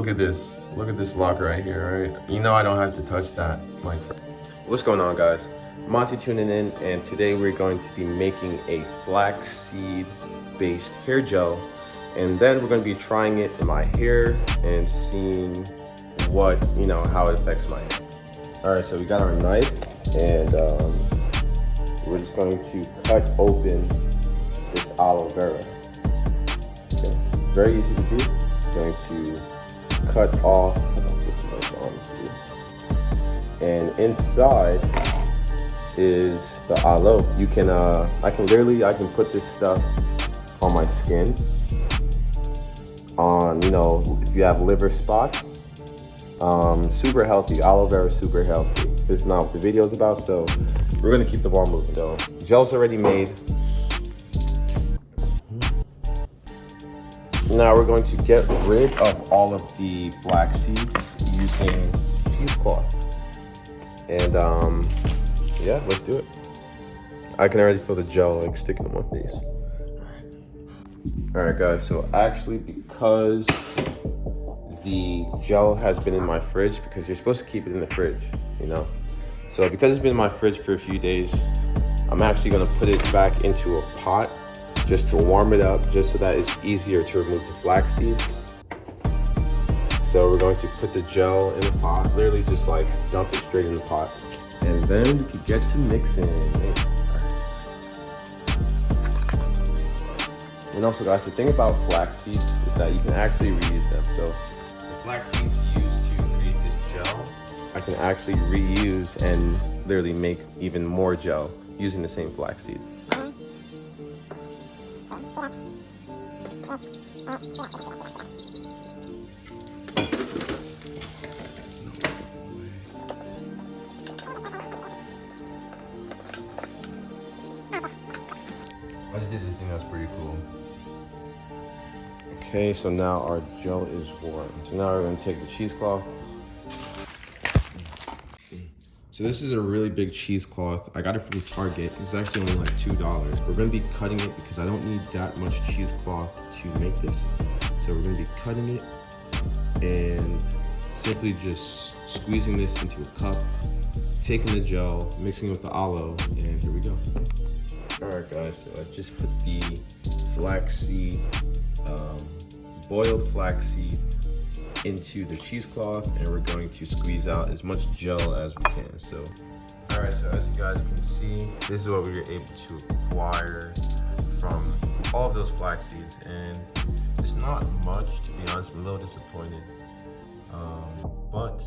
look at this. Look at this lock right here, right? You know I don't have to touch that. Like, what's going on, guys? Monty tuning in, and today we're going to be making a flaxseed based hair gel, and then we're going to be trying it in my hair and seeing what, you know, how it affects my hair. All right, so we got our knife, and we're just going to cut open this aloe vera. Okay, very easy to do. Going to cut off this much, honestly, and inside is the aloe. You can I can put this stuff on my skin, on, you know, if you have liver spots. Super healthy. Aloe vera is super healthy. This is not what the video is about, so we're gonna keep the ball moving though. Gel's already made. Now we're going to get rid of all of the flax seeds using cheesecloth. And yeah, let's do it. I can already feel the gel like sticking to my face. All right guys, so actually, because the gel has been in my fridge, because you're supposed to keep it in the fridge, you know? So because it's been in my fridge for a few days, I'm actually gonna put it back into a pot just to warm it up, just so that it's easier to remove the flax seeds. So we're going to put the gel in the pot, literally just like dump it straight in the pot. And then we can get to mixing. And also guys, the thing about flax seeds is that you can actually reuse them. So the flax seeds used to create this gel, I can actually reuse and literally make even more gel using the same flax seed. I just did this thing that's pretty cool. Okay, so now our gel is warm. So now we're going to take the cheesecloth. So this is a really big cheesecloth. I got it from Target. It's actually only like $2. We're going to be cutting it because I don't need that much cheesecloth to make this. So we're going to be cutting it and simply just squeezing this into a cup, taking the gel, mixing it with the aloe, and here we go. All right guys, so I just put the flaxseed, boiled flaxseed into the cheesecloth, and we're going to squeeze out as much gel as we can. So, all right, so as you guys can see, this is what we were able to acquire from all of those flax seeds, and it's not much, to be honest. I'm a little disappointed, but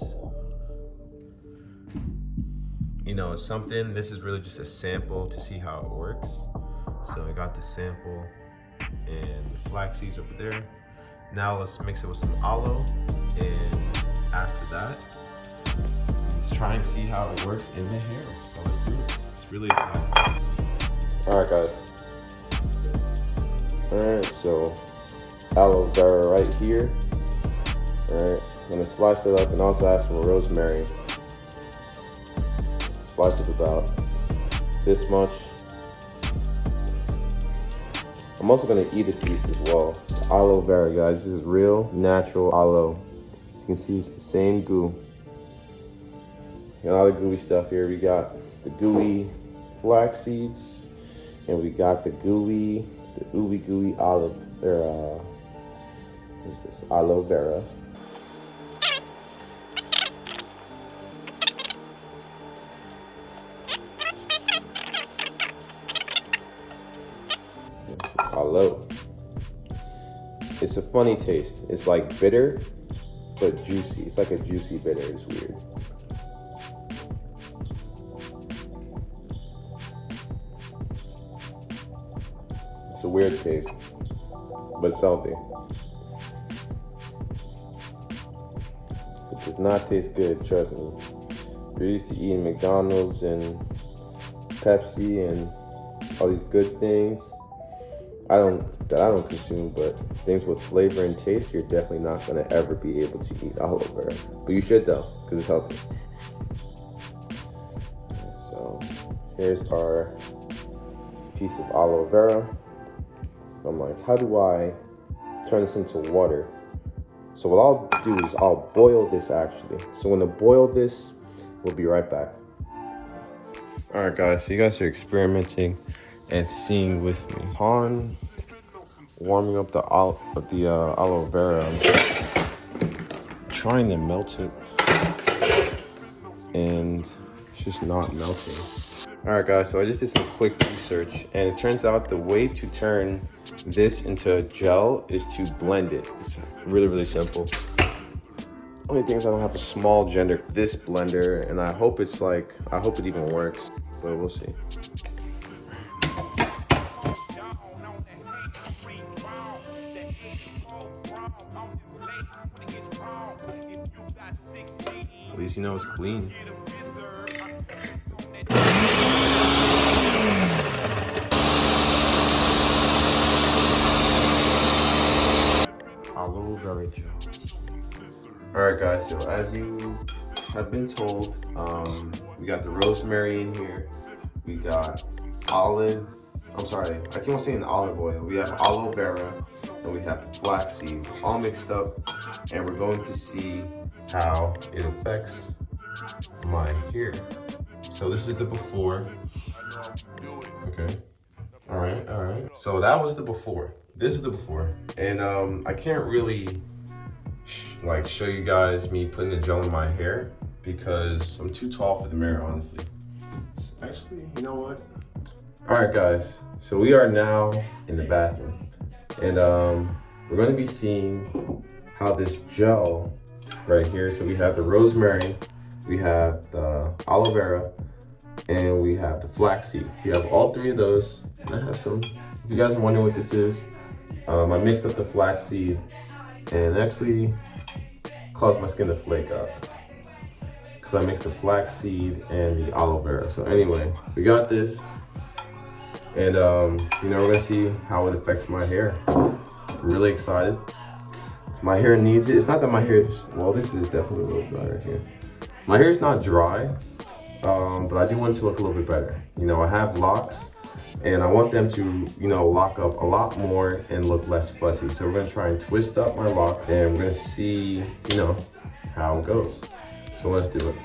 you know, it's something. This is really just a sample to see how it works. So I got the sample and the flax seeds over there. Now let's mix it with some aloe, and after that, let's try and see how it works in the hair. So let's do it. It's really exciting. All right, guys. All right, so aloe vera right here. All right, I'm gonna slice it up and also add some rosemary. Slice it about this much. I'm also gonna eat a piece as well. Aloe vera, guys, this is real natural aloe. As you can see, it's the same goo. Got all the gooey stuff here. We got the gooey flax seeds, and we got the ooey gooey aloe vera. What's this? Aloe vera. Aloe. It's a funny taste. It's like bitter, but juicy. It's like a juicy bitter. It's weird. It's a weird taste, but it's healthy. It does not taste good, trust me. We're used to eating McDonald's and Pepsi and all these good things. I don't consume, but things with flavor and taste, you're definitely not gonna ever be able to eat aloe vera. But you should though, because it's healthy. So here's our piece of aloe vera. I'm like, how do I turn this into water So what I'll do is I'll boil this actually. So when I boil this, we'll be right back. All right, guys, so you guys are experimenting and seeing with me. Upon warming up the aloe vera, I'm trying to melt it, and it's just not melting. All right, guys, so I just did some quick research, and it turns out the way to turn this into a gel is to blend it. It's really, really simple. Only thing is I don't have a small this blender, and I hope it even works, but we'll see. At least you know it's clean. Aloe Vera gel. Alright guys, so as you have been told, we got the rosemary in here, we got I keep on saying olive oil, we have aloe vera, and we have flaxseed, all mixed up, and we're going to see how it affects my hair. So this is the before. Okay. Alright. So that was the before. This is the before. And I can't really show you guys me putting the gel in my hair because I'm too tall for the mirror, honestly. Actually, you know what? Alright guys, so we are now in the bathroom. And we're going to be seeing how this gel right here, so we have the rosemary, we have the aloe vera, and we have the flaxseed. We have all three of those. I have some. If you guys are wondering what this is, I mixed up the flaxseed and actually caused my skin to flake out because I mixed the flaxseed and the aloe vera. So anyway, we got this, and we're gonna see how it affects my hair. I'm really excited. My hair needs it. It's not that my hair is, well, this is definitely a little dry right here. My hair is not dry, but I do want it to look a little bit better. I have locks, and I want them to, lock up a lot more and look less fuzzy. So we're gonna try and twist up my locks, and we're gonna see, how it goes. So let's do it.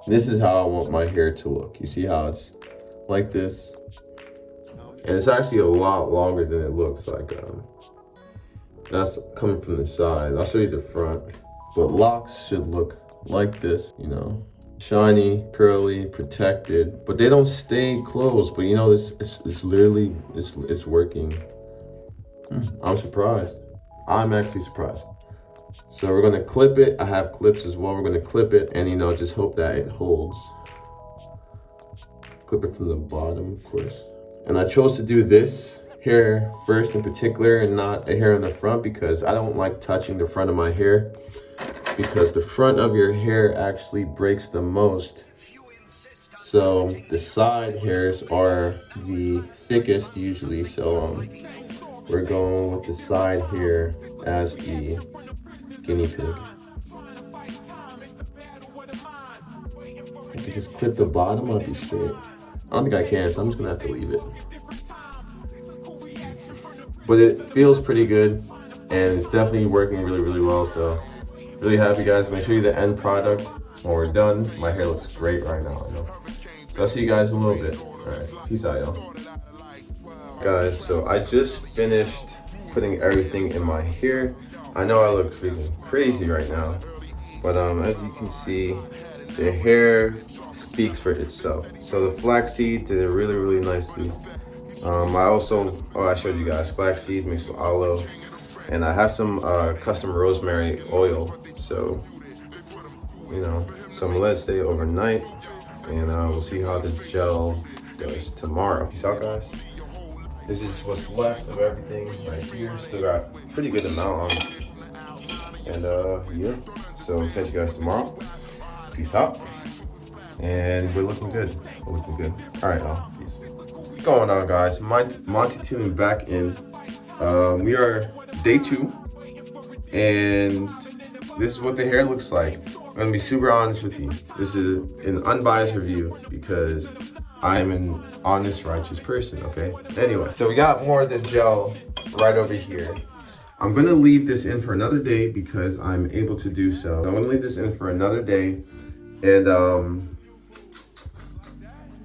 This is how I want my hair to look. You see how it's like this? And it's actually a lot longer than it looks like. That's coming from the side. I'll show you the front. But locks should look like this, shiny, curly, protected. But they don't stay closed. But it's literally, it's working. I'm surprised. I'm actually surprised. So we're gonna clip it. I have clips as well. We're gonna clip it and just hope that it holds. Clip it from the bottom, of course. And I chose to do this hair first in particular and not a hair in the front because I don't like touching the front of my hair because the front of your hair actually breaks the most. So the side hairs are the thickest usually. So we're going with the side hair as the guinea pig. I can just clip the bottom, I'll be straight. I don't think I can, so I'm just gonna have to leave it. But it feels pretty good, and it's definitely working really, really well, so really happy, guys. I'm gonna show you the end product when we're done. My hair looks great right now, I know. So I'll see you guys in a little bit. All right, peace out, y'all. Guys, so I just finished putting everything in my hair. I know I look crazy right now, but as you can see, the hair speaks for itself. So the flaxseed did it really, really nicely. I showed you guys flaxseed mixed with aloe, And I have some custom rosemary oil, so you know, so I'm gonna let it stay overnight, and we'll see how the gel does tomorrow. Peace out, guys. This is what's left of everything right here. Still got a pretty good amount on it. And yeah, so catch you guys tomorrow. Peace out. And we're looking good. We're looking good. All right, now. Peace. What's going on, guys? Monty tuning back in. We are day 2, and this is what the hair looks like. I'm gonna be super honest with you. This is an unbiased review because I am an honest, righteous person, okay? Anyway, so we got more of the gel right over here. I'm gonna leave this in for another day because I'm able to do so. I'm gonna leave this in for another day. And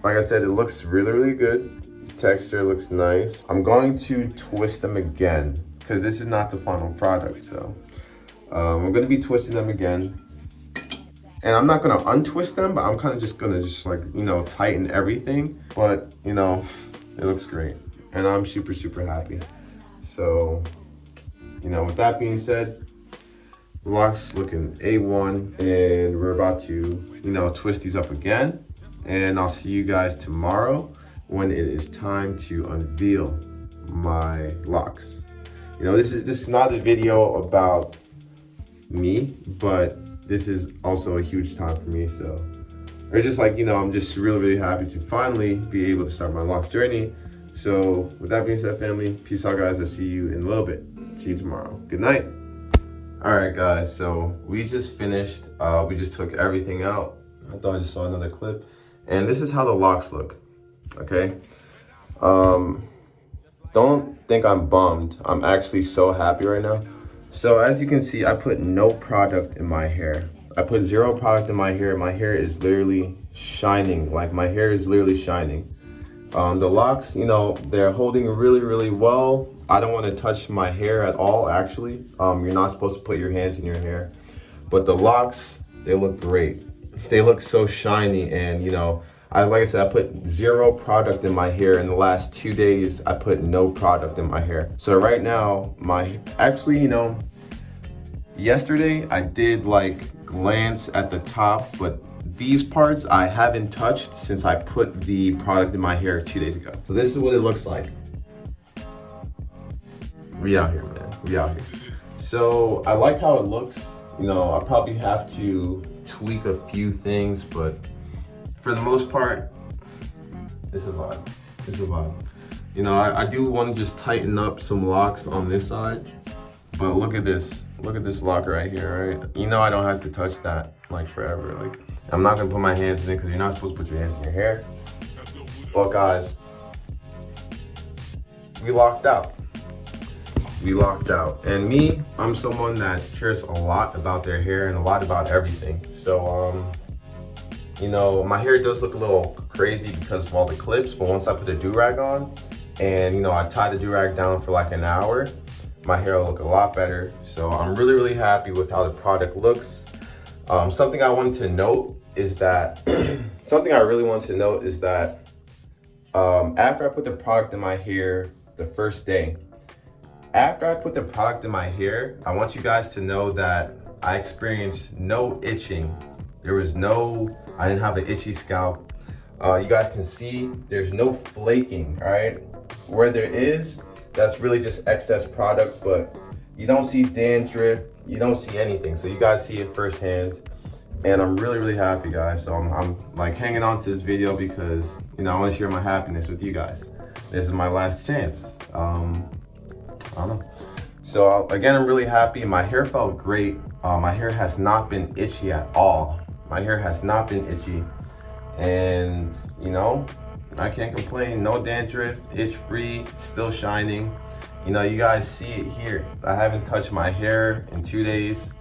like I said, it looks really, really good. Texture looks nice. I'm going to twist them again because this is not the final product. So I'm gonna be twisting them again. And I'm not gonna untwist them, but I'm kind of just gonna like, you know, tighten everything. But, you know, it looks great. And I'm super, super happy. So, you know, with that being said, locks looking A1, and we're about to, you know, twist these up again. And I'll see you guys tomorrow when it is time to unveil my locks. You know, this is not a video about me, but this is also a huge time for me. So, or just like, you know, I'm just really, really happy to finally be able to start my locks journey. So with that being said, family, peace out, guys. I'll see you in a little bit. See you tomorrow. Good night. All right, guys, so we just finished. We just took everything out. I thought I just saw another clip. And this is how the locks look, okay? Don't think I'm bummed. I'm actually so happy right now. So as you can see, I put no product in my hair. I put 0 product in my hair. My hair is literally shining. Like, my hair is literally shining. The locks, you know, they're holding really, really well. I don't want to touch my hair at all, actually. You're not supposed to put your hands in your hair. But the locks, they look great. They look so shiny, and, you know, like I said, I put 0 product in my hair. In the last 2 days, I put no product in my hair. So right now, actually, you know, yesterday I did like glance at the top, but these parts I haven't touched since I put the product in my hair 2 days ago. So this is what it looks like. We out here, man. We out here. So I like how it looks. You know, I probably have to tweak a few things, but for the most part, it's a vibe. It's a vibe. You know, I do want to just tighten up some locks on this side, but look at this. Look at this lock right here, right? You know I don't have to touch that like forever. Like, I'm not gonna put my hands in it because you're not supposed to put your hands in your hair. But guys, we locked out. We locked out. And me, I'm someone that cares a lot about their hair and a lot about everything. So, you know, my hair does look a little crazy because of all the clips, but once I put a do-rag on and, you know, I tie the do-rag down for like an hour, my hair will look a lot better. So I'm really, really happy with how the product looks. Something I wanted to note is that, something I really wanted to note is that after I put the product in my hair the first day, after I put the product in my hair, I want you guys to know that I experienced no itching. There was I didn't have an itchy scalp. You guys can see there's no flaking, all right? Where there is, that's really just excess product, but you don't see dandruff, you don't see anything. So you guys see it firsthand. And I'm really, really happy, guys. So I'm like hanging on to this video because, you know, I want to share my happiness with you guys. This is my last chance. I don't know. So again, I'm really happy. My hair felt great. My hair has not been itchy at all. My hair has not been itchy. And, you know, I can't complain. No dandruff, itch-free, still shining. You know, you guys see it here. I haven't touched my hair in 2 days.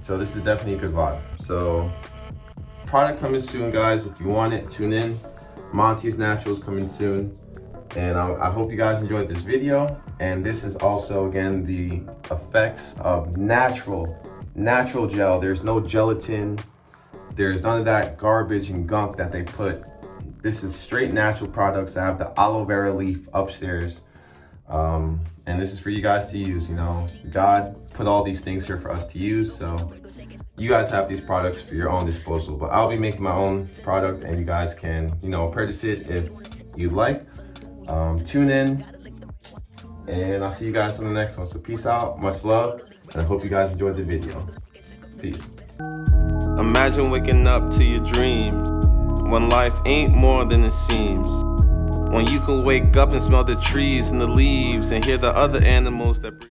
So this is definitely a good vibe. So product coming soon, guys. If you want it, tune in. Monty's Naturals coming soon. And I hope you guys enjoyed this video. And this is also, again, the effects of natural gel. There's no gelatin. There's none of that garbage and gunk that they put. This is straight natural products. I have the aloe vera leaf upstairs. And this is for you guys to use. You know, God put all these things here for us to use, so you guys have these products for your own disposal. But I'll be making my own product, and you guys can, you know, purchase it if you like. Tune in, and I'll see you guys on the next one. So peace out, much love, and I hope you guys enjoyed the video. Peace. Imagine waking up to your dreams, when life ain't more than it seems. When you can wake up and smell the trees and the leaves and hear the other animals that breathe.